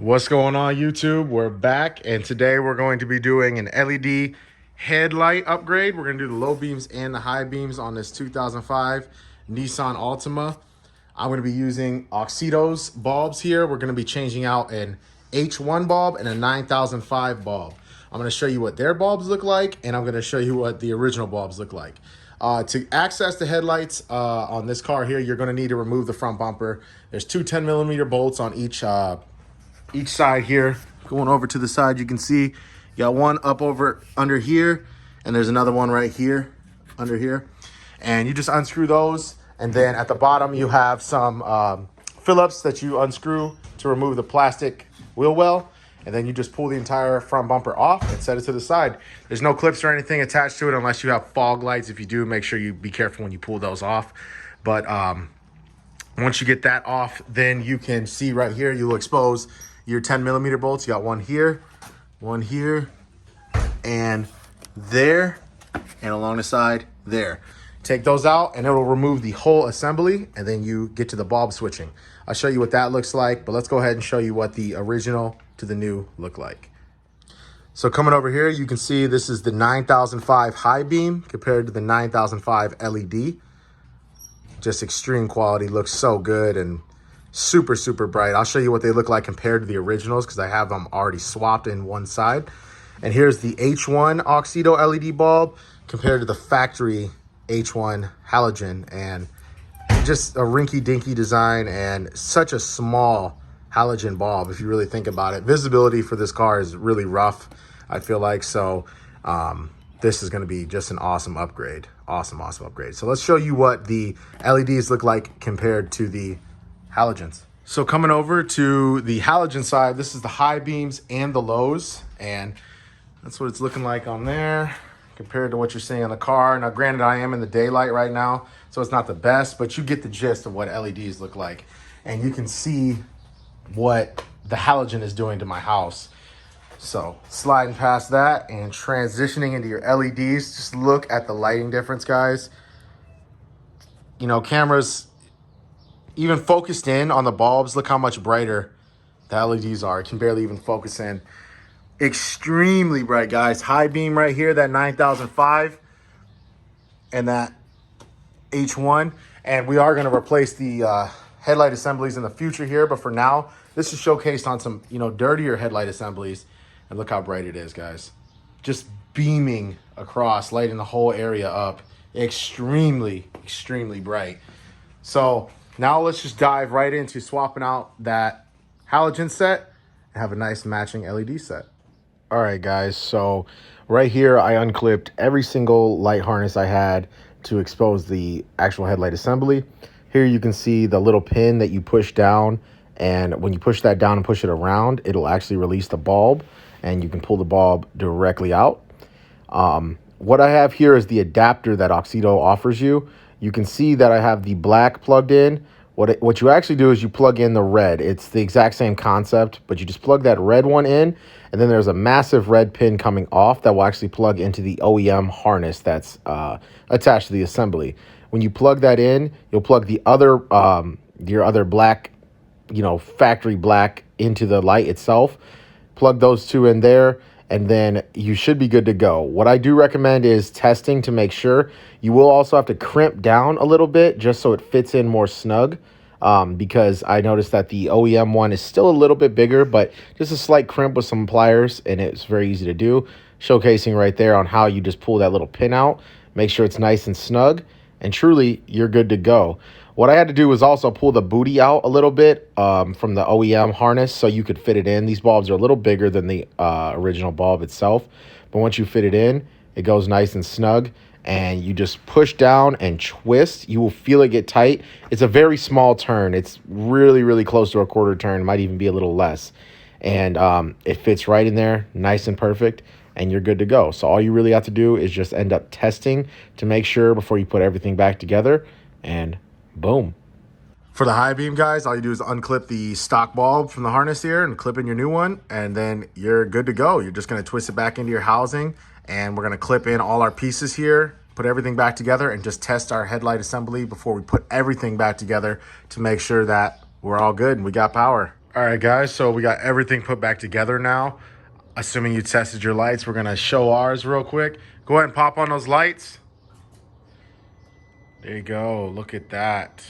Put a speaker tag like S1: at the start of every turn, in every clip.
S1: What's going on, YouTube? We're back, and today we're going to be doing an LED headlight upgrade. We're going to do the low beams and the high beams on this 2005 Nissan Altima. I'm going to be using AUXITO'S bulbs here. We're going to be changing out an H1 bulb and a 9005 bulb. I'm going to show you what their bulbs look like, and I'm going to show you what the original bulbs look like. To access the headlights on this car here, you're going to need to remove the front bumper. There's two 10mm bolts on each side here. Going over to the side, you can see you got one up over under here, and there's another one right here under here. And you just unscrew those, and then at the bottom you have some Phillips that you unscrew to remove the plastic wheel well, and then you just pull the entire front bumper off and set it to the side. There's no clips or anything attached to it unless you have fog lights. If you do, make sure you be careful when you pull those off. But once you get that off, then you can see right here, you will expose your 10mm bolts. You got one here, and there, and along the side there. Take those out and it'll remove the whole assembly, and then you get to the bulb switching. I'll show you what that looks like, but let's go ahead and show you what the original to the new look like. So coming over here, you can see this is the 9005 high beam compared to the 9005 LED. Just extreme quality, looks so good and super, super bright. I'll show you what they look like compared to the originals because I have them already swapped in one side. And here's the H1 AUXITO LED bulb compared to the factory H1 halogen, and just a rinky-dinky design and such a small halogen bulb if you really think about it. Visibility for this car is really rough, I feel like, so this is going to be just an awesome upgrade. Awesome upgrade. So let's show you what the LEDs look like compared to the halogens. So coming over to the halogen side, this is the high beams and the lows, and that's what it's looking like on there compared to what you're seeing on the car. Now granted, I am in the daylight right now, so it's not the best, but you get the gist of what LEDs look like, and you can see what the halogen is doing to my house. So sliding past that and transitioning into your LEDs, just look at the lighting difference, guys. You know, cameras even focused in on the bulbs, look how much brighter the LEDs are. It can barely even focus in. Extremely bright, guys. High beam right here, that 9005 and that H1. And we are going to replace the headlight assemblies in the future here, but for now, this is showcased on some, you know, dirtier headlight assemblies. And look how bright it is, guys. Just beaming across, lighting the whole area up. Extremely, extremely bright. So now let's just dive right into swapping out that halogen set and have a nice matching LED set. All right, guys, so right here I unclipped every single light harness I had to expose the actual headlight assembly. Here you can see the little pin that you push down, and when you push that down and push it around, it'll actually release the bulb, and you can pull the bulb directly out. What I have here is the adapter that AUXITO offers you. You can see that I have the black plugged in. What you actually do is you plug in the red. It's the exact same concept, but you just plug that red one in, and then there's a massive red pin coming off that will actually plug into the OEM harness that's attached to the assembly. When you plug that in, you'll plug the other your other black, you know, factory black into the light itself. Plug those two in there, and then you should be good to go. What I do recommend is testing to make sure. You will also have to crimp down a little bit just so it fits in more snug, because I noticed that the OEM one is still a little bit bigger, but just a slight crimp with some pliers, and it's very easy to do. Showcasing right there on how you just pull that little pin out, make sure it's nice and snug, and truly you're good to go. What I had to do was also pull the booty out a little bit from the OEM harness so you could fit it in. These bulbs are a little bigger than the original bulb itself, but once you fit it in, it goes nice and snug, and you just push down and twist. You will feel it get tight. It's a very small turn. It's really, really close to a quarter turn. It might even be a little less. And it fits right in there, nice and perfect, and you're good to go. So all you really have to do is just end up testing to make sure before you put everything back together, and boom. For the high beam, guys, all you do is unclip the stock bulb from the harness here and clip in your new one, and then you're good to go. You're just going to twist it back into your housing, and we're going to clip in all our pieces here, put everything back together, and just test our headlight assembly before we put everything back together to make sure that we're all good and we got power. All right, guys, so we got everything put back together now. Assuming you tested your lights, we're gonna show ours real quick. Go ahead and pop on those lights. There you go, look at that.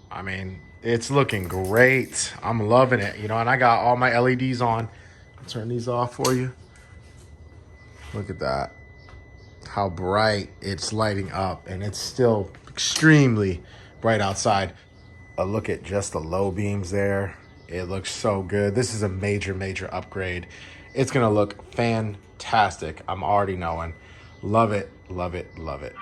S1: I mean, it's looking great. I'm loving it, you know, and I got all my LEDs on. I'll turn these off for you. Look at that. How bright it's lighting up, and it's still extremely bright outside. A look at just the low beams there. It looks so good. This is a major upgrade. It's gonna look fantastic. I'm already knowing. Love it, love it, love it.